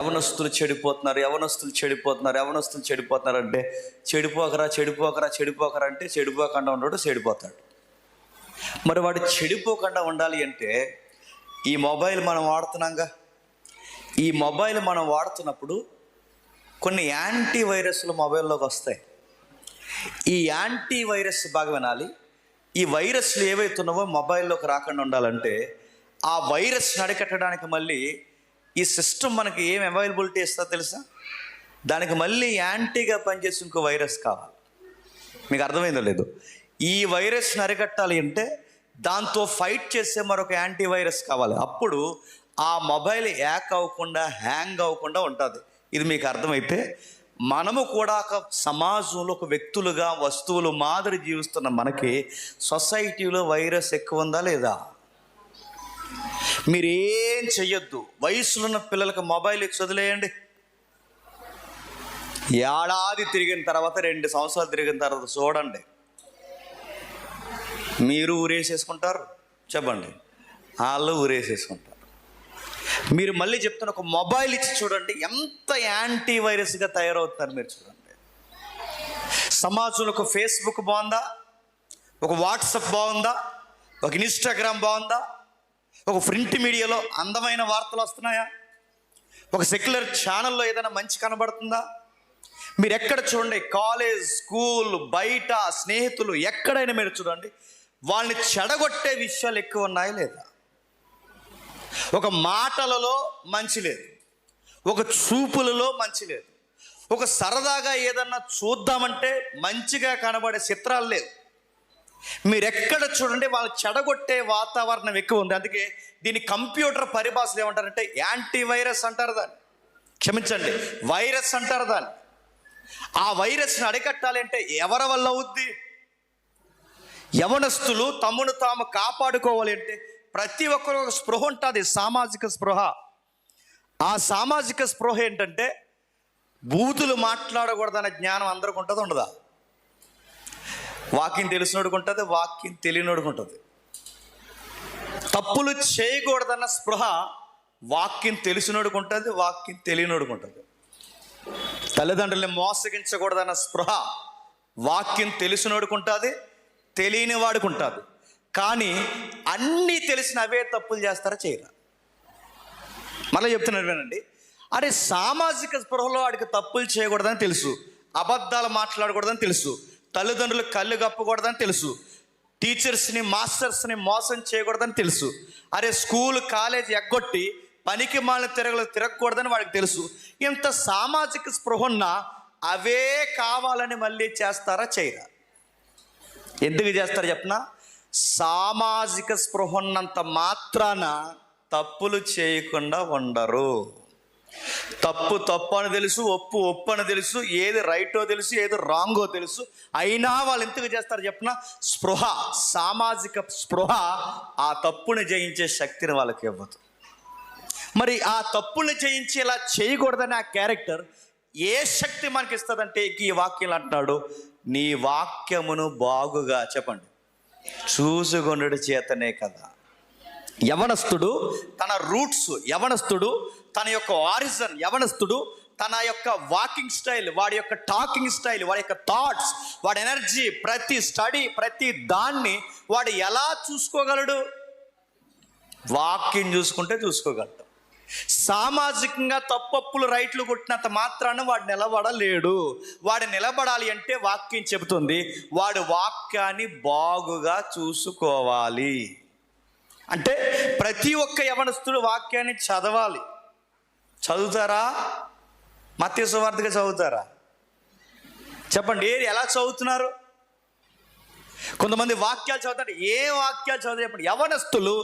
యవనస్తులు చెడిపోతున్నారు, యవనస్తులు చెడిపోతున్నారు, యవనస్తులు చెడిపోతున్నారు అంటే చెడిపోకరా చెడిపోకరా చెడిపోకరా అంటే చెడిపోకుండా ఉండడు, చెడిపోతాడు. మరి వాడు చెడిపోకుండా ఉండాలి అంటే ఈ మొబైల్ మనం వాడుతున్నాంగా, ఈ మొబైల్ మనం వాడుతున్నప్పుడు కొన్ని యాంటీ వైరస్లు మొబైల్లోకి వస్తాయి. ఈ యాంటీ వైరస్ బాగా వినాలి. ఈ వైరస్లు ఏవైతున్నావో మొబైల్లోకి రాకుండా ఉండాలంటే ఆ వైరస్ని అరికట్టడానికి మళ్ళీ ఈ సిస్టమ్ మనకి ఏం అవైలబిలిటీ ఇస్తుందో తెలుసా? దానికి మళ్ళీ యాంటీగా పనిచేసి ఇంకో వైరస్ కావాలి. మీకు అర్థమైందో లేదు? ఈ వైరస్ని అరికట్టాలి అంటే దాంతో ఫైట్ చేసే మరొక యాంటీ వైరస్ కావాలి. అప్పుడు ఆ మొబైల్ హ్యాక్ అవ్వకుండా, హ్యాంగ్ అవ్వకుండా ఉంటుంది. ఇది మీకు అర్థమైతే మనము కూడా ఒక సమాజంలో ఒక వ్యక్తులుగా, వస్తువులు మాదిరి జీవిస్తున్న మనకి సొసైటీలో వైరస్ ఎక్కువ ఉందా లేదా? మీరేం చెయ్యొద్దు. వయసులో ఉన్న పిల్లలకు మొబైల్ ఇచ్చి వదిలేయండి. ఏడాది తిరిగిన తర్వాత, 2 సంవత్సరాలు తిరిగిన తర్వాత చూడండి, మీరు ఊరేసేసుకుంటారు, చెప్పండి, వాళ్ళు ఊరేసేసుకుంటారు. మీరు మళ్ళీ చెప్తున్న ఒక మొబైల్ ఇచ్చి చూడండి, ఎంత యాంటీ వైరస్గా తయారవుతున్నారు మీరు చూడండి. సమాజంలో ఒక ఫేస్బుక్ బాగుందా, ఒక వాట్సాప్ బాగుందా, ఒక ఇన్స్టాగ్రామ్ బాగుందా, ఒక ప్రింట్ మీడియాలో అందమైన వార్తలు వస్తున్నాయా, ఒక సెక్యులర్ ఛానల్లో ఏదైనా మంచి కనబడుతుందా? మీరు ఎక్కడ చూడండి, కాలేజ్, స్కూల్, బయట స్నేహితులు ఎక్కడైనా మీరు చూడండి, వాళ్ళని చెడగొట్టే విషయాలు ఎక్కువ ఉన్నాయా లేదా? ఒక మాటలలో మంచి లేదు, ఒక చూపులలో మంచి లేదు, ఒక సరదాగా ఏదన్నా చూద్దామంటే మంచిగా కనబడే చిత్రాలు లేవు. మీరు ఎక్కడ చూడండి వాళ్ళు చెడగొట్టే వాతావరణం ఎక్కువ ఉంది. అందుకే దీన్ని కంప్యూటర్ పరిభాషలు ఏమంటారంటే యాంటీ వైరస్ అంటారు దాన్ని. క్షమించండి, వైరస్ అంటారు దాన్ని. ఆ వైరస్ని అరికట్టాలి అంటే ఎవరి వల్ల అవుద్ది? యవనస్తులు తమను తాము కాపాడుకోవాలి అంటే ప్రతి ఒక్కరు ఒక స్పృహ ఉంటుంది, సామాజిక స్పృహ. ఆ సామాజిక స్పృహ ఏంటంటే బూతులు మాట్లాడకూడదనే జ్ఞానం అందరికి ఉంటుంది, ఉండదా? వాక్యం తెలిసినోడికి ఉంటుంది, వాక్యం తెలియనోడికి ఉంటుంది. తప్పులు చేయకూడదన్న స్పృహ వాక్యం తెలిసినోడికి ఉంటుంది, వాక్యం తెలియనోడికి ఉంటుంది. తల్లిదండ్రుల్ని మోసగించకూడదన్న స్పృహ వాక్యం తెలిసినోడికి ఉంటుంది, తెలియని వాడికి ఉంటుంది. కానీ అన్నీ తెలిసిన అవే తప్పులు చేస్తారా, చేయరా? మళ్ళీ చెప్తున్నారు వినండి. అరే, సామాజిక స్పృహలో వాడికి తప్పులు చేయకూడదని తెలుసు, అబద్ధాలు మాట్లాడకూడదని తెలుసు, తల్లిదండ్రులు కళ్ళు కప్పకూడదని తెలుసు, టీచర్స్ని, మాస్టర్స్ని మోసం చేయకూడదని తెలుసు. అరే, స్కూల్, కాలేజ్ ఎగ్గొట్టి పనికి మాలిన తిరగకూడదని వాడికి తెలుసు. ఇంత సామాజిక స్పృహన్న అవే కావాలని మళ్ళీ చేస్తారా, చేయరా? ఎందుకు చేస్తారు చెప్పనా? సామాజిక స్పృహ ఉన్నంత మాత్రాన తప్పులు చేయకుండా ఉండరు. తప్పు తప్పు అని తెలుసు, ఒప్పు ఒప్పు అని తెలుసు, ఏది రైటో తెలుసు, ఏది రాంగో తెలుసు. అయినా వాళ్ళు ఎందుకు చేస్తారు చెప్పనా? స్పృహ, సామాజిక స్పృహ ఆ తప్పుని జయించే శక్తిని వాళ్ళకి ఇవ్వదు. మరి ఆ తప్పుల్ని జయించి ఇలా చేయకూడదని ఆ క్యారెక్టర్ ఏ శక్తి మనకి ఇస్తుందంటే ఈ వాక్యం అంటున్నాడు, నీ వాక్యమును బాగుగా, చెప్పండి, చూసుకొనుట చేతనే కదా. యవనస్తుడు తన రూట్స్, యవనస్తుడు తన యొక్క ఆరిజిన్, యవనస్తుడు తన యొక్క వాకింగ్ స్టైల్, వాడి యొక్క టాకింగ్ స్టైల్, వాడి యొక్క థాట్స్, వాడి ఎనర్జీ, ప్రతి స్టడీ, ప్రతి దాన్ని వాడు ఎలా చూసుకోగలడు? వాక్యం చూసుకుంటే చూసుకోగలడు. సామాజికంగా తప్పప్పులు రైట్లు కొట్టినంత మాత్రాన వాడు నిలబడలేడు. వాడు నిలబడాలి అంటే వాక్యం చెబుతుంది, వాడు వాక్యాన్ని బాగుగా చూసుకోవాలి. అంటే ప్రతి ఒక్క యవనస్తుడు వాక్యాన్ని చదవాలి. చదువుతారా? మత్తయి సువార్తగా చదువుతారా? చెప్పండి, ఎలా చదువుతున్నారు? కొంతమంది వాక్యాలు చదువుతారు. ఏ వాక్యాలు చదువు చెప్పండి. యవనస్తులు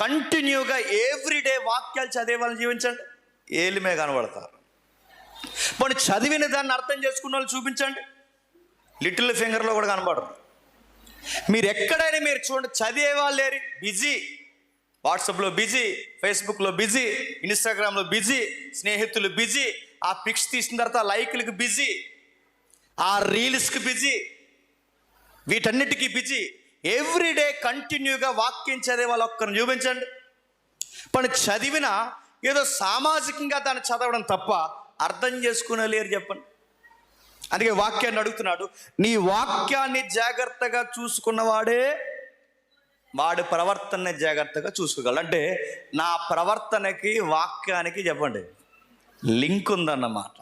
కంటిన్యూగా ఎవ్రీడే వాక్యాలు చదివే వాళ్ళని జీవించండి, ఏలిమే కనబడతారు. పోనీ చదివిన దాన్ని అర్థం చేసుకున్న వాళ్ళు చూపించండి, లిటిల్ ఫింగర్లో కూడా కనబడరు. మీరు ఎక్కడైనా మీరు చూడండి, చదివే వాళ్ళు లేరు, బిజీ, వాట్సాప్లో బిజీ, ఫేస్బుక్లో బిజీ, ఇన్స్టాగ్రామ్లో బిజీ, స్నేహితులు బిజీ, ఆ పిక్స్ తీసిన తర్వాత లైక్లకు బిజీ, ఆ రీల్స్కి బిజీ, వీటన్నిటికీ బిజీ. ఎవ్రీడే కంటిన్యూగా వాక్యం చదివే వాళ్ళు ఒక్కరిని చూపించండి. పని చదివిన ఏదో సామాజికంగా దాన్ని చదవడం తప్ప అర్థం చేసుకునే లేరు చెప్పండి. అందుకే వాక్యాన్ని అడుగుతున్నాడు, నీ వాక్యాన్ని జాగ్రత్తగా చూసుకున్నవాడే వాడి ప్రవర్తనని జాగ్రత్తగా చూసుకోగలడు. అంటే నా ప్రవర్తనకి వాక్యానికి చెప్పండి లింక్ ఉందన్నమాట.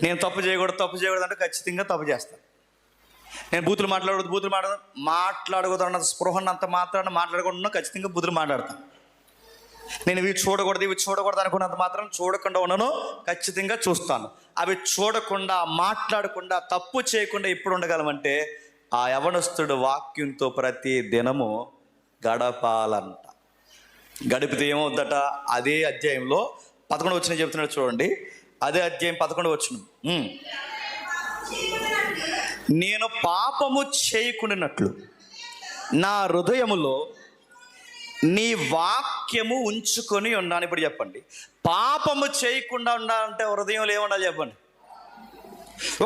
నేను తప్పు చేయకూడదు అంటే ఖచ్చితంగా తప్పు చేస్తాను. నేను బూతులు మాట్లాడకూడదు అన్న స్పృహన్నంత మాత్రాన్ని మాట్లాడకుండా ఖచ్చితంగా బూతులు మాట్లాడతాను. నేను ఇవి చూడకూడదు అనుకున్నంత మాత్రం చూడకుండా ఉన్నాను, ఖచ్చితంగా చూస్తాను. అవి చూడకుండా మాట్లాడకుండా తప్పు చేయకుండా ఎప్పుడు ఉండగలమంటే ఆ యవనస్తుడు వాక్యంతో ప్రతి దినము గడపాలంట. గడిపితే ఏమవుద్దట? అదే అధ్యాయంలో 11 వచనం చెబుతున్నాడు చూడండి. అదే అధ్యాయం 11 వచనం, నేను పాపము చేయకుండానట్లు నా హృదయములో నీ వాక్యము ఉంచుకొని ఉన్నాను. ఇప్పుడు చెప్పండి, పాపము చేయకుండా ఉండాలంటే హృదయంలో ఏముండాలి చెప్పండి?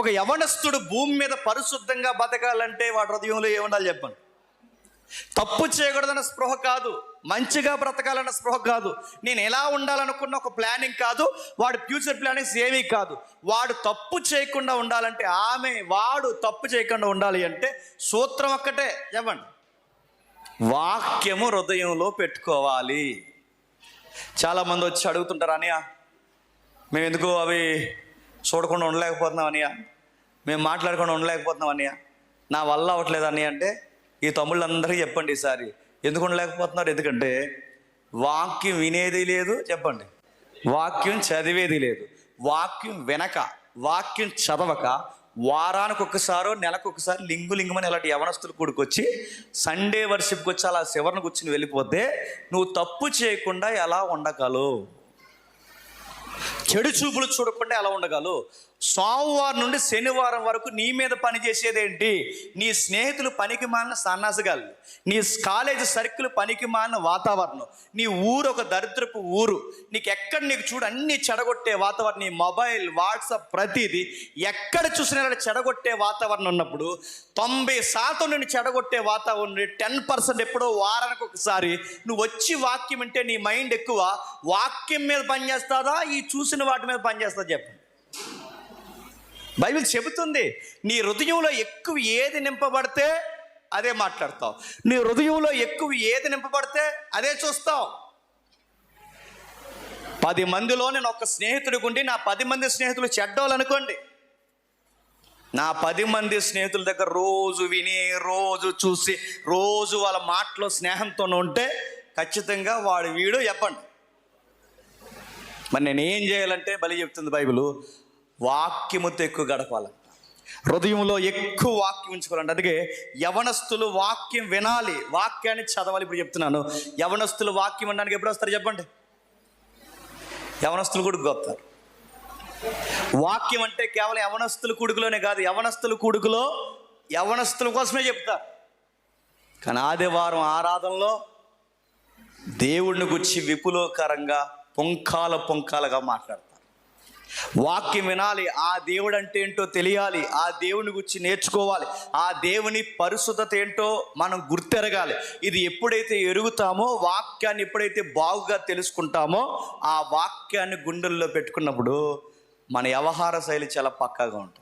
ఒక యవనస్తుడు భూమి మీద పరిశుద్ధంగా బతకాలంటే వాడి హృదయంలో ఏముండాలి చెప్పండి? తప్పు చేయకూడదన్న స్పృహ కాదు, మంచిగా బ్రతకాలన్న స్పృహ కాదు, నేను ఎలా ఉండాలనుకున్న ఒక ప్లానింగ్ కాదు, వాడు ఫ్యూచర్ ప్లానింగ్స్ ఏమీ కాదు. వాడు తప్పు చేయకుండా ఉండాలంటే వాడు తప్పు చేయకుండా ఉండాలి అంటే సూత్రం ఒక్కటే చెప్పండి, వాక్యము హృదయంలో పెట్టుకోవాలి. చాలామంది వచ్చి అడుగుతుంటారు, అనియా మేము ఎందుకు అవి చూడకుండా ఉండలేకపోతున్నాం అనియా, మేము మాట్లాడకుండా ఉండలేకపోతున్నాం అనియా, నా వల్ల అవ్వట్లేదు అని. అంటే ఈ తమ్ముళ్ళందరికీ చెప్పండి ఈసారి ఎందుకు ఉండలేకపోతున్నారు? ఎందుకంటే వాక్యం వినేది లేదు చెప్పండి, వాక్యం చదివేది లేదు. వాక్యం వినక, వాక్యం చదవక, వారానికి ఒక్కసారో నెలకు ఒకసారి లింగుమని ఇలాంటి యవనస్తులు కూడుకొచ్చి సండే వర్షిప్కి వచ్చి అలా శివరను కూర్చుని వెళ్ళిపోతే నువ్వు తప్పు చేయకుండా ఎలా ఉండగలవు? చెడు చూపులు చూడకుండా ఎలా ఉండగలవు? సోమవారం నుండి శనివారం వరకు నీ మీద పని చేసేదేంటి? నీ స్నేహితులు పనికి మాలిన సన్నాసగాళ్ళు, నీ కాలేజీ సర్కిల్ పనికి మాలిన వాతావరణం, నీ ఊరు ఒక దరిద్రపు ఊరు, నీకు చూడు అన్ని చెడగొట్టే వాతావరణం, నీ మొబైల్ వాట్సాప్ ప్రతిదీ ఎక్కడ చూసినా చెడగొట్టే వాతావరణం ఉన్నప్పుడు 90% నుండి చెడగొట్టే వాతావరణం 10% ఎప్పుడో వారానికి ఒకసారి నువ్వు వచ్చి వాక్యం అంటే నీ మైండ్ ఎక్కువ వాక్యం మీద పనిచేస్తుందా ఈ చూసిన వాటి మీద పనిచేస్తుందా చెప్పండి? బైబిల్ చెబుతుంది, నీ హృదయంలో ఎక్కువ ఏది నింపబడితే అదే మాట్లాడతావు, నీ హృదయంలో ఎక్కువ ఏది నింపబడితే అదే చూస్తావు. 10 మందిలో నేను ఒక స్నేహితుడికి ఉండి నా 10 మంది స్నేహితులు చెడ్డోళ్ళు అనుకోండి, నా 10 మంది స్నేహితుల దగ్గర రోజు విని, రోజు చూసి, రోజు వాళ్ళ మాటలో స్నేహంతో ఉంటే ఖచ్చితంగా వీడు చెప్పండి. మరి నేను ఏం చేయాలంటే బలి చెప్తుంది బైబిల్, వాక్యముతో ఎక్కువ గడపాలంట, హృదయంలో ఎక్కువ వాక్యం ఉంచుకోవాలంట. అందుకే యవనస్తులు వాక్యం వినాలి, వాక్యాన్ని చదవాలి. ఇప్పుడు చెప్తున్నాను, యవనస్తులు వాక్యం వినడానికి ఎప్పుడు వస్తారు చెప్పండి? యవనస్తులు కూడా వస్తారు. వాక్యం అంటే కేవలం యవనస్తుల కూడుకులోనే కాదు, యవనస్తుల కూడుకులో యవనస్తుల కోసమే చెప్తారు. కానీ ఆదివారం ఆరాధనలో దేవుడిని గురించి విపులోకరంగా పొంకాలుగా మాట్లాడతారు. వాక్యం వినాలి, ఆ దేవుడు అంటే ఏంటో తెలియాలి, ఆ దేవుని గురించి నేర్చుకోవాలి, ఆ దేవుని పరిశుద్ధత ఏంటో మనం గుర్తెరగాలి. ఇది ఎప్పుడైతే ఎరుగుతామో, వాక్యాన్ని ఎప్పుడైతే బాగుగా తెలుసుకుంటామో, ఆ వాక్యాన్ని గుండెల్లో పెట్టుకున్నప్పుడు మన వ్యవహార శైలి చాలా పక్కాగా ఉంటుంది.